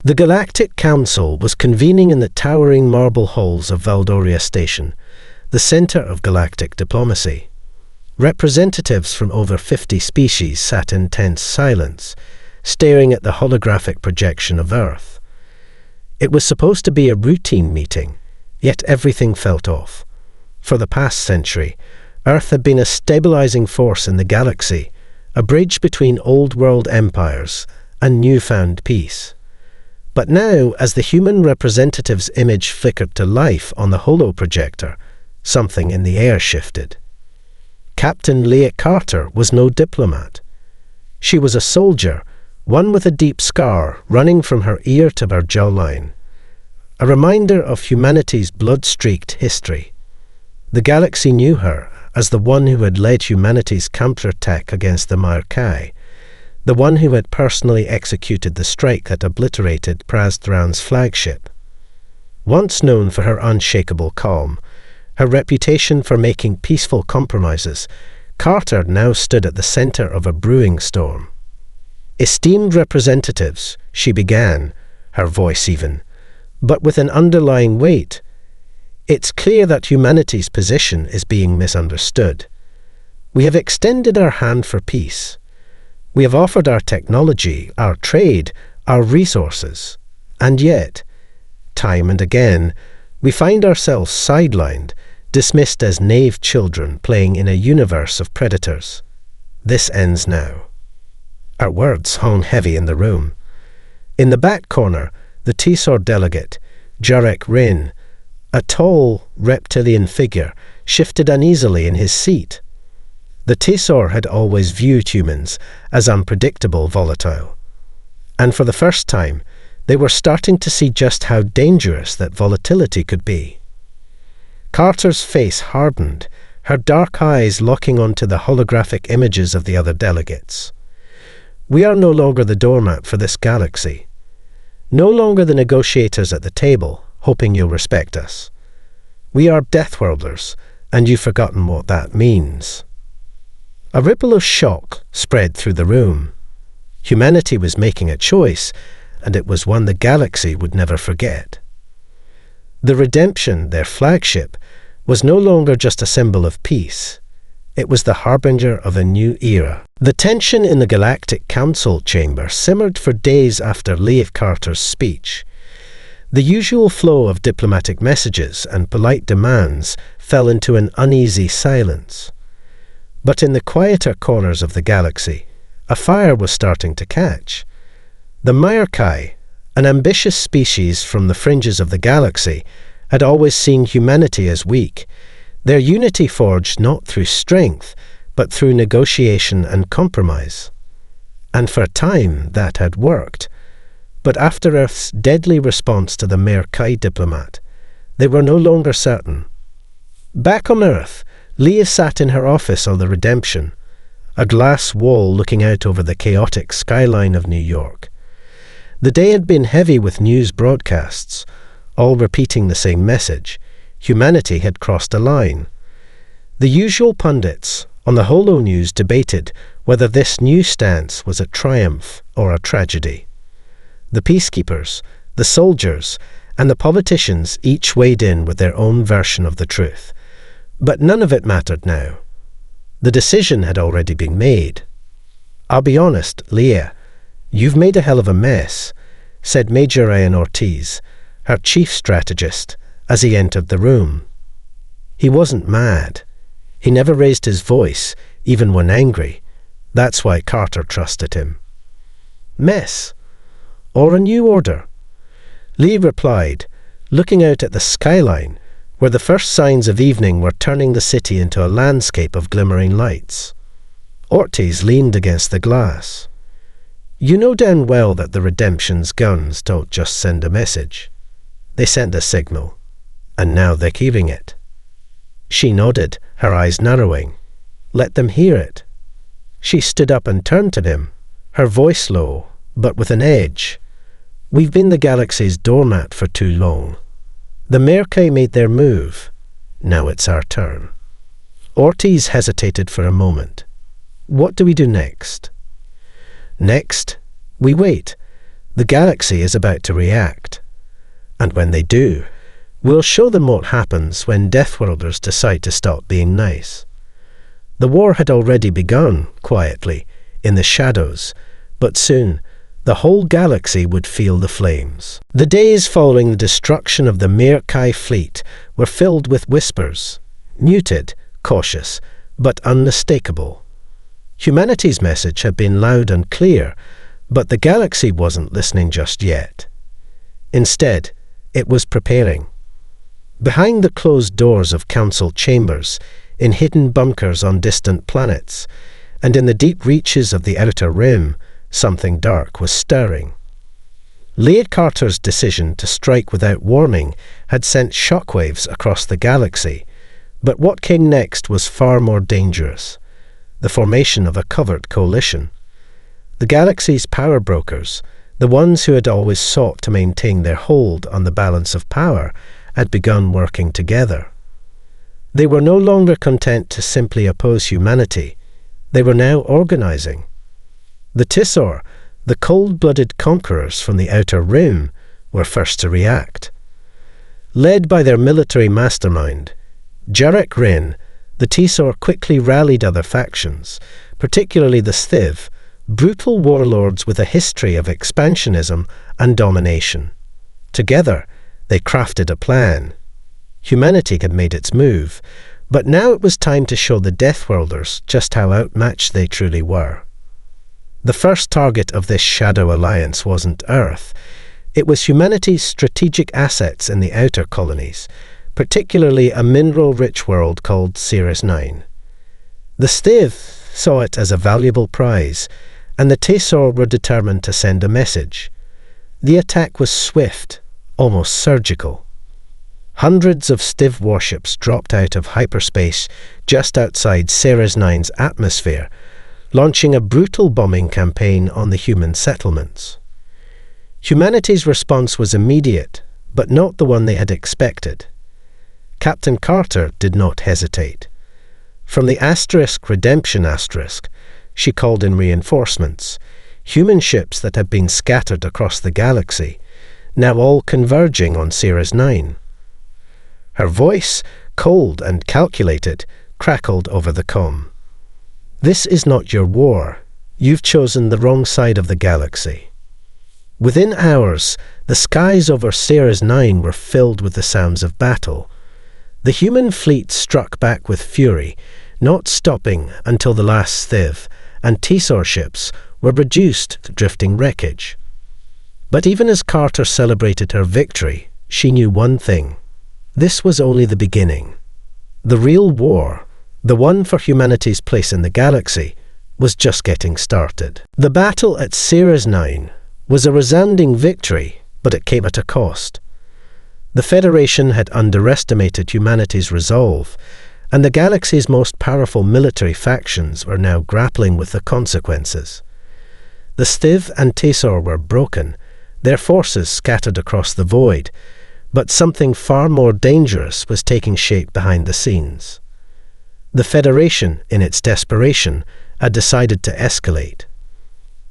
The Galactic Council was convening in the towering marble halls of Valdoria Station, the center of galactic diplomacy. Representatives from over 50 species sat in tense silence, staring at the holographic projection of Earth. It was supposed to be a routine meeting, yet everything felt off. For the past century, Earth had been a stabilizing force in the galaxy, a bridge between old-world empires and newfound peace. But now, as the human representative's image flickered to life on the holoprojector, something in the air shifted. Captain Leah Carter was no diplomat. She was a soldier, one with a deep scar running from her ear to her jawline, a reminder of humanity's blood-streaked history. The galaxy knew her as the one who had led humanity's counterattack against the Maerkai, the one who had personally executed the strike that obliterated Praz Thran's flagship. Once known for her unshakable calm, her reputation for making peaceful compromises, Carter now stood at the center of a brewing storm. "Esteemed representatives," she began, her voice even, but with an underlying weight. "It's clear that humanity's position is being misunderstood. We have extended our hand for peace. We have offered our technology, our trade, our resources. And yet, time and again, we find ourselves sidelined, dismissed as naive children playing in a universe of predators. This ends now." Our words hung heavy in the room. In the back corner, the Tsor delegate, Jarek Rin, a tall, reptilian figure, shifted uneasily in his seat. The Tsor had always viewed humans as unpredictable, volatile. And for the first time, they were starting to see just how dangerous that volatility could be. Carter's face hardened, her dark eyes locking onto the holographic images of the other delegates. "We are no longer the doormat for this galaxy. No longer the negotiators at the table, hoping you'll respect us. We are Deathworlders, and you've forgotten what that means." A ripple of shock spread through the room. Humanity was making a choice, and it was one the galaxy would never forget. The Redemption, their flagship, was no longer just a symbol of peace. It was the harbinger of a new era. The tension in the Galactic Council chamber simmered for days after Leah Carter's speech. The usual flow of diplomatic messages and polite demands fell into an uneasy silence. But in the quieter corners of the galaxy, a fire was starting to catch. The Maerkai, an ambitious species from the fringes of the galaxy, had always seen humanity as weak, their unity forged not through strength, but through negotiation and compromise. And for a time that had worked. But after Earth's deadly response to the Maerkai diplomat, they were no longer certain. Back on Earth, Leah sat in her office on the Redemption, a glass wall looking out over the chaotic skyline of New York. The day had been heavy with news broadcasts, all repeating the same message. Humanity had crossed a line. The usual pundits on the Holo News debated whether this new stance was a triumph or a tragedy. The peacekeepers, the soldiers, and the politicians each weighed in with their own version of the truth. But none of it mattered now. The decision had already been made. "I'll be honest, Leah, you've made a hell of a mess," said Major Ryan Ortiz, her chief strategist, as he entered the room. He wasn't mad. He never raised his voice, even when angry. That's why Carter trusted him. "Mess? Or a new order?" Lee replied, looking out at the skyline, where the first signs of evening were turning the city into a landscape of glimmering lights. Ortiz leaned against the glass. "You know damn well that the Redemption's guns don't just send a message. They send a signal, and now they're hearing it." She nodded, her eyes narrowing. "Let them hear it." She stood up and turned to him, her voice low, but with an edge. "We've been the galaxy's doormat for too long. The Maerkai made their move. Now it's our turn." Ortiz hesitated for a moment. "What do we do next?" "Next, we wait. The galaxy is about to react. And when they do, we'll show them what happens when Deathworlders decide to stop being nice. The war had already begun, quietly, in the shadows, but soon the whole galaxy would feel the flames. The days following the destruction of the Mirkai fleet were filled with whispers, muted, cautious, but unmistakable. Humanity's message had been loud and clear, but the galaxy wasn't listening just yet. Instead, it was preparing. Behind the closed doors of council chambers, in hidden bunkers on distant planets, and in the deep reaches of the Outer Rim, something dark was stirring. Leah Carter's decision to strike without warning had sent shockwaves across the galaxy, but what came next was far more dangerous: the formation of a covert coalition. The galaxy's power brokers, the ones who had always sought to maintain their hold on the balance of power, had begun working together. They were no longer content to simply oppose humanity. They were now organizing. The Tisor, the cold-blooded conquerors from the Outer Rim, were first to react. Led by their military mastermind, Jarek Rin, the Tisor quickly rallied other factions, particularly the Sthiv, brutal warlords with a history of expansionism and domination. Together, they crafted a plan. Humanity had made its move, but now it was time to show the Deathworlders just how outmatched they truly were. The first target of this shadow alliance wasn't Earth. It was humanity's strategic assets in the outer colonies, particularly a mineral-rich world called Ceres 9. The Sthiv saw it as a valuable prize, and the Tesor were determined to send a message. The attack was swift, almost surgical. Hundreds of Sthiv warships dropped out of hyperspace just outside Ceres 9's atmosphere, launching a brutal bombing campaign on the human settlements. Humanity's response was immediate, but not the one they had expected. Captain Carter did not hesitate. From the Redemption asterisk, she called in reinforcements, human ships that had been scattered across the galaxy, now all converging on Ceres 9. Her voice, cold and calculated, crackled over the comm. "This is not your war. You've chosen the wrong side of the galaxy." Within hours, the skies over Ceres 9 were filled with the sounds of battle. The human fleet struck back with fury, not stopping until the last Sthiv and Tesor ships were reduced to drifting wreckage. But even as Carter celebrated her victory, she knew one thing. This was only the beginning. The real war, the one for humanity's place in the galaxy, was just getting started. The battle at Ceres 9 was a resounding victory, but it came at a cost. The Federation had underestimated humanity's resolve, and the galaxy's most powerful military factions were now grappling with the consequences. The Sthiv and Tesor were broken, their forces scattered across the void, but something far more dangerous was taking shape behind the scenes. The Federation, in its desperation, had decided to escalate.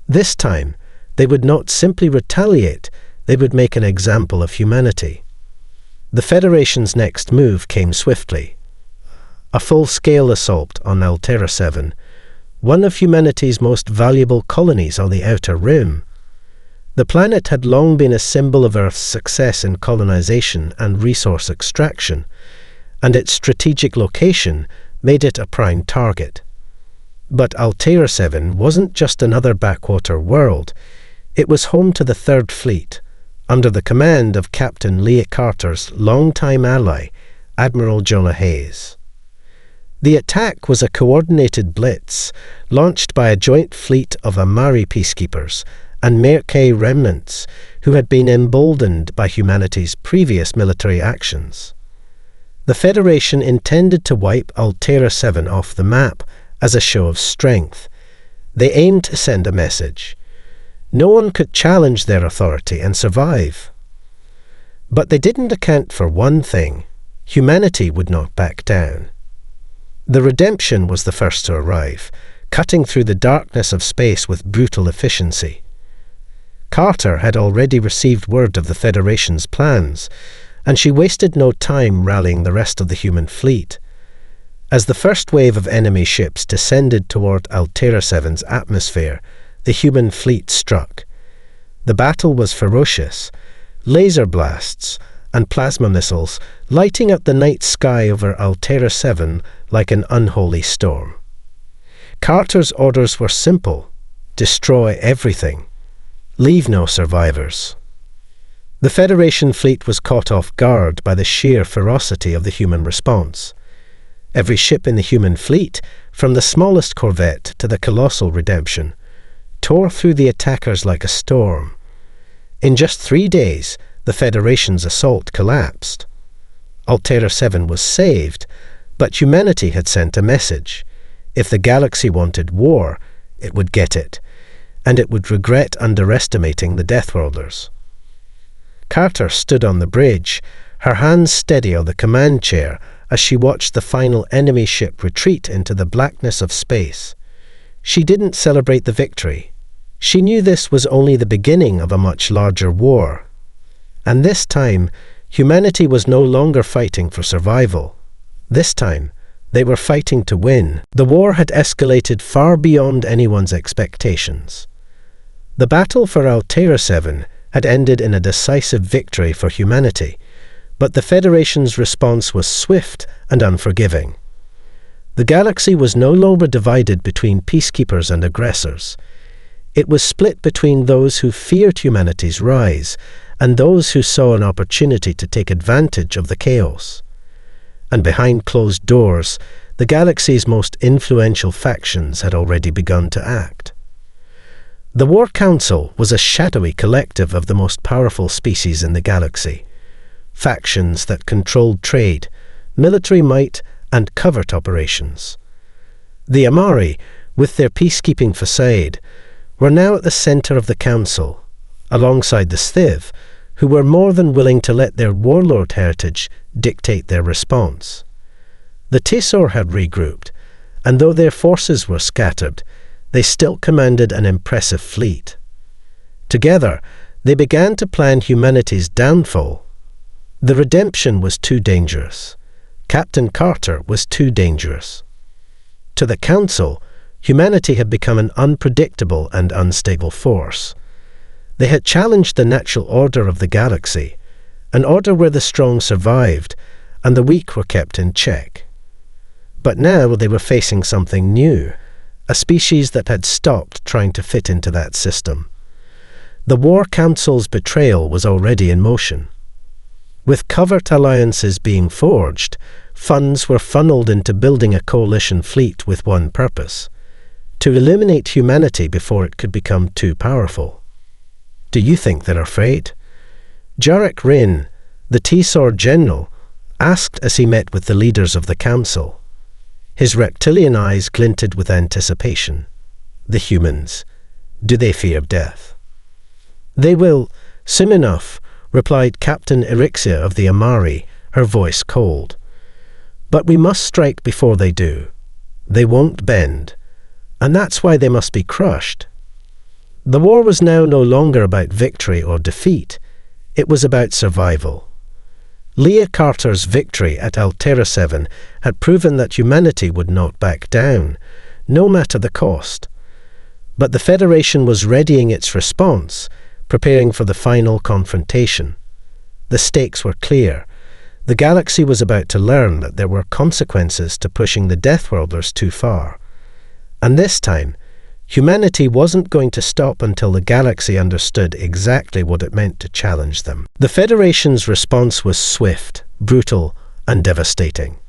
This time, they would not simply retaliate, they would make an example of humanity. The Federation's next move came swiftly. A full-scale assault on Altera 7, one of humanity's most valuable colonies on the Outer Rim. The planet had long been a symbol of Earth's success in colonization and resource extraction, and its strategic location made it a prime target. But Altera 7 wasn't just another backwater world. It was home to the Third Fleet, under the command of Captain Leah Carter's longtime ally, Admiral Jonah Hayes. The attack was a coordinated blitz, launched by a joint fleet of Amari peacekeepers and Mirkai remnants who had been emboldened by humanity's previous military actions. The Federation intended to wipe Altera 7 off the map as a show of strength. They aimed to send a message. No one could challenge their authority and survive. But they didn't account for one thing: humanity would not back down. The Redemption was the first to arrive, cutting through the darkness of space with brutal efficiency. Carter had already received word of the Federation's plans, and she wasted no time rallying the rest of the human fleet. As the first wave of enemy ships descended toward Altera 7's atmosphere, the human fleet struck. The battle was ferocious. Laser blasts and plasma missiles lighting up the night sky over Altera 7 like an unholy storm. Carter's orders were simple: destroy everything. Leave no survivors. The Federation fleet was caught off guard by the sheer ferocity of the human response. Every ship in the human fleet, from the smallest corvette to the colossal Redemption, tore through the attackers like a storm. In just 3 days, the Federation's assault collapsed. Altera 7 was saved, but humanity had sent a message. If the galaxy wanted war, it would get it, and it would regret underestimating the Deathworlders. Carter stood on the bridge, her hands steady on the command chair as she watched the final enemy ship retreat into the blackness of space. She didn't celebrate the victory. She knew this was only the beginning of a much larger war. And this time, humanity was no longer fighting for survival. This time, they were fighting to win. The war had escalated far beyond anyone's expectations. The battle for Altera 7 had ended in a decisive victory for humanity, but the Federation's response was swift and unforgiving. The galaxy was no longer divided between peacekeepers and aggressors. It was split between those who feared humanity's rise and those who saw an opportunity to take advantage of the chaos. And behind closed doors, the galaxy's most influential factions had already begun to act. The War Council was a shadowy collective of the most powerful species in the galaxy, factions that controlled trade, military might, and covert operations. The Amari, with their peacekeeping facade, were now at the center of the council, alongside the Stiv, who were more than willing to let their warlord heritage dictate their response. The Tesor had regrouped, and though their forces were scattered, they still commanded an impressive fleet. Together, they began to plan humanity's downfall. The Redemption was too dangerous. Captain Carter was too dangerous. To the Council, humanity had become an unpredictable and unstable force. They had challenged the natural order of the galaxy, an order where the strong survived and the weak were kept in check. But now they were facing something new, a species that had stopped trying to fit into that system. The War Council's betrayal was already in motion. With covert alliances being forged, funds were funneled into building a coalition fleet with one purpose: to eliminate humanity before it could become too powerful. Do you think they're afraid? Jarek Rin, the Tesor general, asked as he met with the leaders of the council. His reptilian eyes glinted with anticipation. The humans, do they fear death? They will, soon enough, replied Captain Erixia of the Amari, her voice cold. But we must strike before they do. They won't bend, and that's why they must be crushed. The war was now no longer about victory or defeat. It was about survival. Leah Carter's victory at Altera 7 had proven that humanity would not back down, no matter the cost. But the Federation was readying its response, preparing for the final confrontation. The stakes were clear. The galaxy was about to learn that there were consequences to pushing the Deathworlders too far. And this time, humanity wasn't going to stop until the galaxy understood exactly what it meant to challenge them. The Federation's response was swift, brutal, and devastating.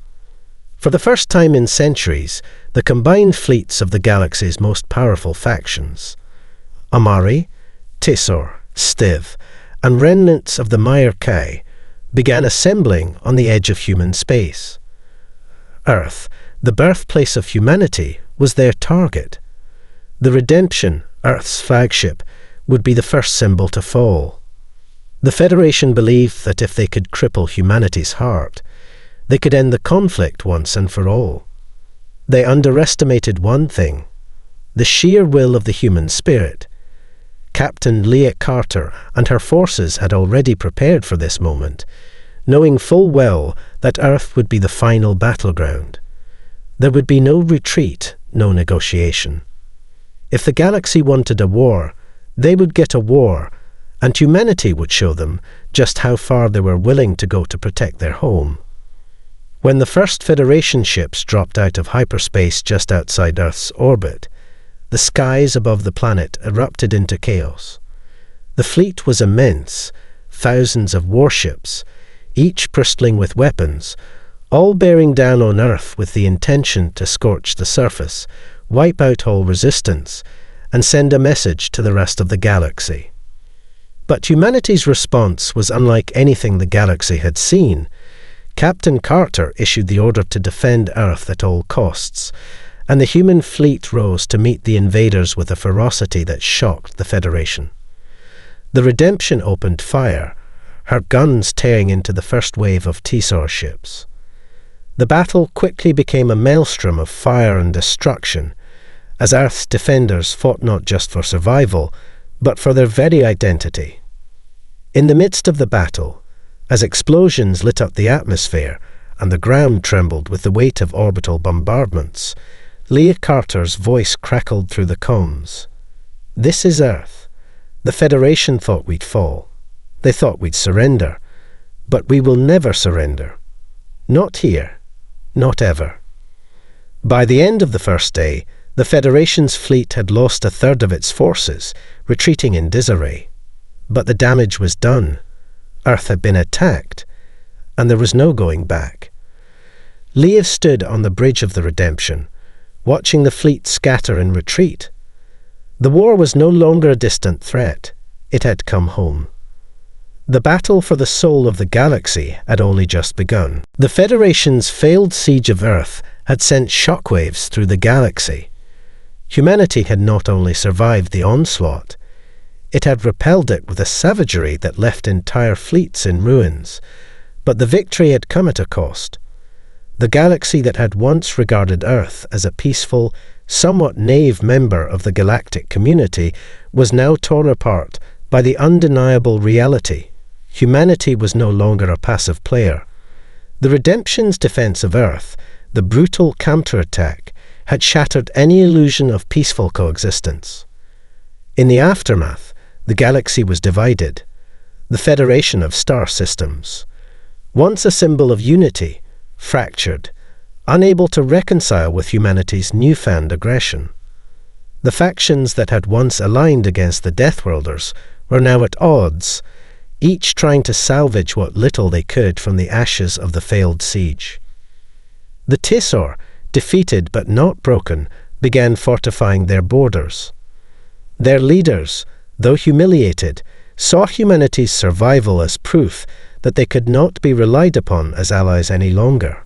For the first time in centuries, the combined fleets of the galaxy's most powerful factions, Amari, Tesor, Stiv, and remnants of the Mire Kai, began assembling on the edge of human space. Earth, the birthplace of humanity, was their target. The Redemption, Earth's flagship, would be the first symbol to fall. The Federation believed that if they could cripple humanity's heart, they could end the conflict once and for all. They underestimated one thing: the sheer will of the human spirit. Captain Leah Carter and her forces had already prepared for this moment, knowing full well that Earth would be the final battleground. There would be no retreat, no negotiation. If the galaxy wanted a war, they would get a war, and humanity would show them just how far they were willing to go to protect their home. When the first Federation ships dropped out of hyperspace just outside Earth's orbit, the skies above the planet erupted into chaos. The fleet was immense, thousands of warships, each bristling with weapons, all bearing down on Earth with the intention to scorch the surface, wipe out all resistance, and send a message to the rest of the galaxy. But humanity's response was unlike anything the galaxy had seen. Captain Carter issued the order to defend Earth at all costs, and the human fleet rose to meet the invaders with a ferocity that shocked the Federation. The Redemption opened fire, her guns tearing into the first wave of T-SOR ships. The battle quickly became a maelstrom of fire and destruction, as Earth's defenders fought not just for survival, but for their very identity. In the midst of the battle, as explosions lit up the atmosphere and the ground trembled with the weight of orbital bombardments, Leah Carter's voice crackled through the comms. "This is Earth. The Federation thought we'd fall. They thought we'd surrender. But we will never surrender. Not here. Not ever." By the end of the first day, the Federation's fleet had lost a third of its forces, retreating in disarray. But the damage was done. Earth had been attacked, and there was no going back. Leah stood on the bridge of the Redemption, watching the fleet scatter in retreat. The war was no longer a distant threat. It had come home. The battle for the soul of the galaxy had only just begun. The Federation's failed siege of Earth had sent shockwaves through the galaxy. Humanity had not only survived the onslaught, it had repelled it with a savagery that left entire fleets in ruins. But the victory had come at a cost. The galaxy that had once regarded Earth as a peaceful, somewhat naive member of the galactic community was now torn apart by the undeniable reality. Humanity was no longer a passive player. The Redemption's defense of Earth, the brutal counterattack, had shattered any illusion of peaceful coexistence. In the aftermath, the galaxy was divided. The Federation of Star Systems, once a symbol of unity, fractured, unable to reconcile with humanity's newfound aggression. The factions that had once aligned against the Deathworlders were now at odds, each trying to salvage what little they could from the ashes of the failed siege. The T-SOR, defeated but not broken, began fortifying their borders. Their leaders, though humiliated, saw humanity's survival as proof that they could not be relied upon as allies any longer.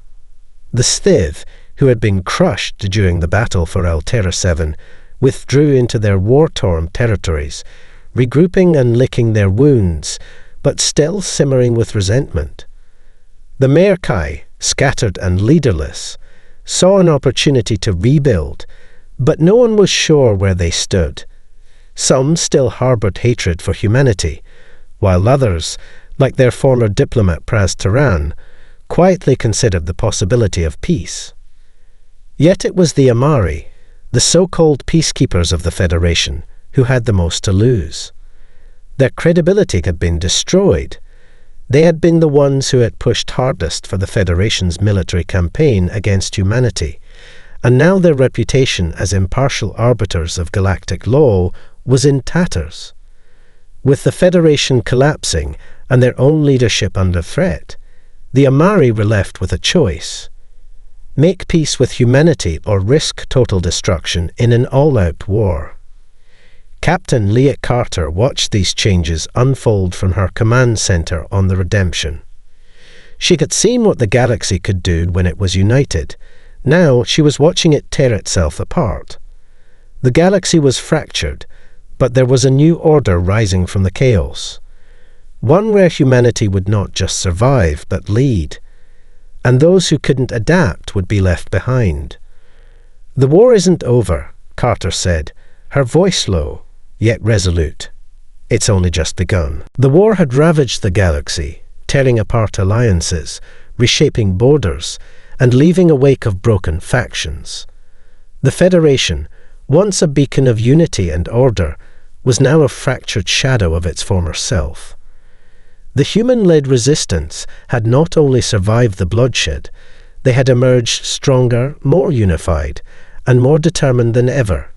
The Sthiv, who had been crushed during the battle for Altera 7, withdrew into their war-torn territories, regrouping and licking their wounds, but still simmering with resentment. The Merkai, scattered and leaderless, saw an opportunity to rebuild, but no one was sure where they stood. Some still harbored hatred for humanity, while others, like their former diplomat Praz Turan, quietly considered the possibility of peace. Yet it was the Amari, the so-called peacekeepers of the Federation, who had the most to lose. Their credibility had been destroyed. They had been the ones who had pushed hardest for the Federation's military campaign against humanity, and now their reputation as impartial arbiters of galactic law was in tatters. With the Federation collapsing and their own leadership under threat, the Amari were left with a choice: make peace with humanity or risk total destruction in an all-out war. Captain Leah Carter watched these changes unfold from her command center on the Redemption. She had seen what the galaxy could do when it was united. Now she was watching it tear itself apart. The galaxy was fractured, but there was a new order rising from the chaos. One where humanity would not just survive, but lead. And those who couldn't adapt would be left behind. "The war isn't over," Carter said, her voice low, yet resolute. It's only just begun. The war had ravaged the galaxy, tearing apart alliances, reshaping borders, and leaving a wake of broken factions. The Federation, once a beacon of unity and order, was now a fractured shadow of its former self. The human-led resistance had not only survived the bloodshed, they had emerged stronger, more unified, and more determined than ever.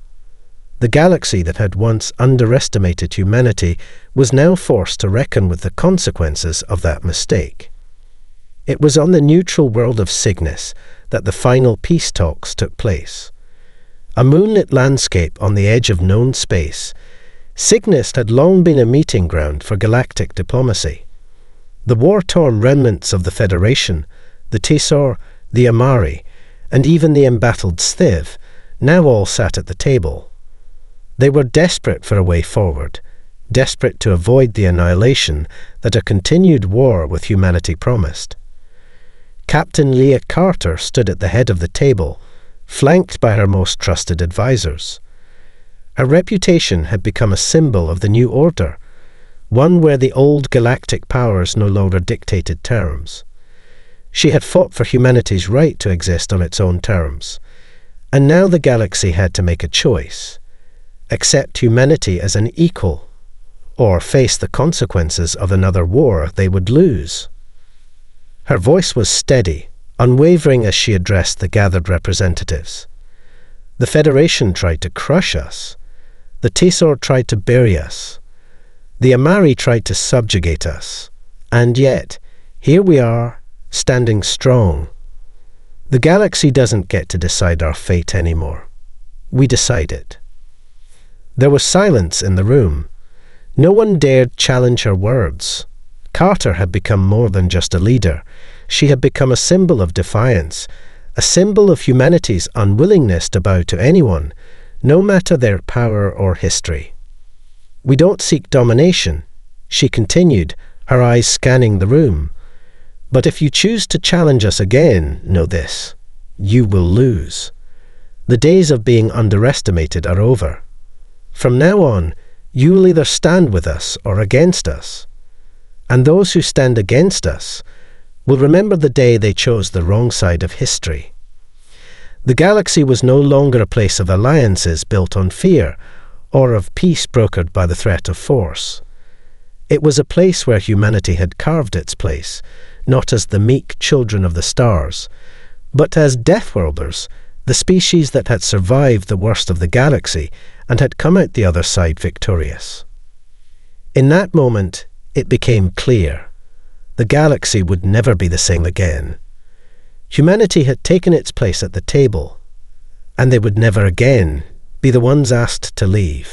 The galaxy that had once underestimated humanity was now forced to reckon with the consequences of that mistake. It was on the neutral world of Cygnus that the final peace talks took place. A moonlit landscape on the edge of known space, Cygnus had long been a meeting ground for galactic diplomacy. The war-torn remnants of the Federation, the Tesor, the Amari, and even the embattled Sthiv, now all sat at the table. They were desperate for a way forward, desperate to avoid the annihilation that a continued war with humanity promised. Captain Leah Carter stood at the head of the table, flanked by her most trusted advisors. Her reputation had become a symbol of the new order, one where the old galactic powers no longer dictated terms. She had fought for humanity's right to exist on its own terms, and now the galaxy had to make a choice: accept humanity as an equal, or face the consequences of another war they would lose. Her voice was steady, unwavering as she addressed the gathered representatives. The Federation tried to crush us. The Tesor tried to bury us. The Amari tried to subjugate us. And yet, here we are, standing strong. The galaxy doesn't get to decide our fate anymore. We decide it. There was silence in the room. No one dared challenge her words. Carter had become more than just a leader. She had become a symbol of defiance, a symbol of humanity's unwillingness to bow to anyone, no matter their power or history. We don't seek domination, she continued, her eyes scanning the room. But if you choose to challenge us again, know this: you will lose. The days of being underestimated are over. From now on, you will either stand with us or against us. And those who stand against us will remember the day they chose the wrong side of history. The galaxy was no longer a place of alliances built on fear, or of peace brokered by the threat of force. It was a place where humanity had carved its place, not as the meek children of the stars, but as Deathworlders, the species that had survived the worst of the galaxy and had come out the other side victorious. In that moment, it became clear: the galaxy would never be the same again. Humanity had taken its place at the table, and they would never again be the ones asked to leave.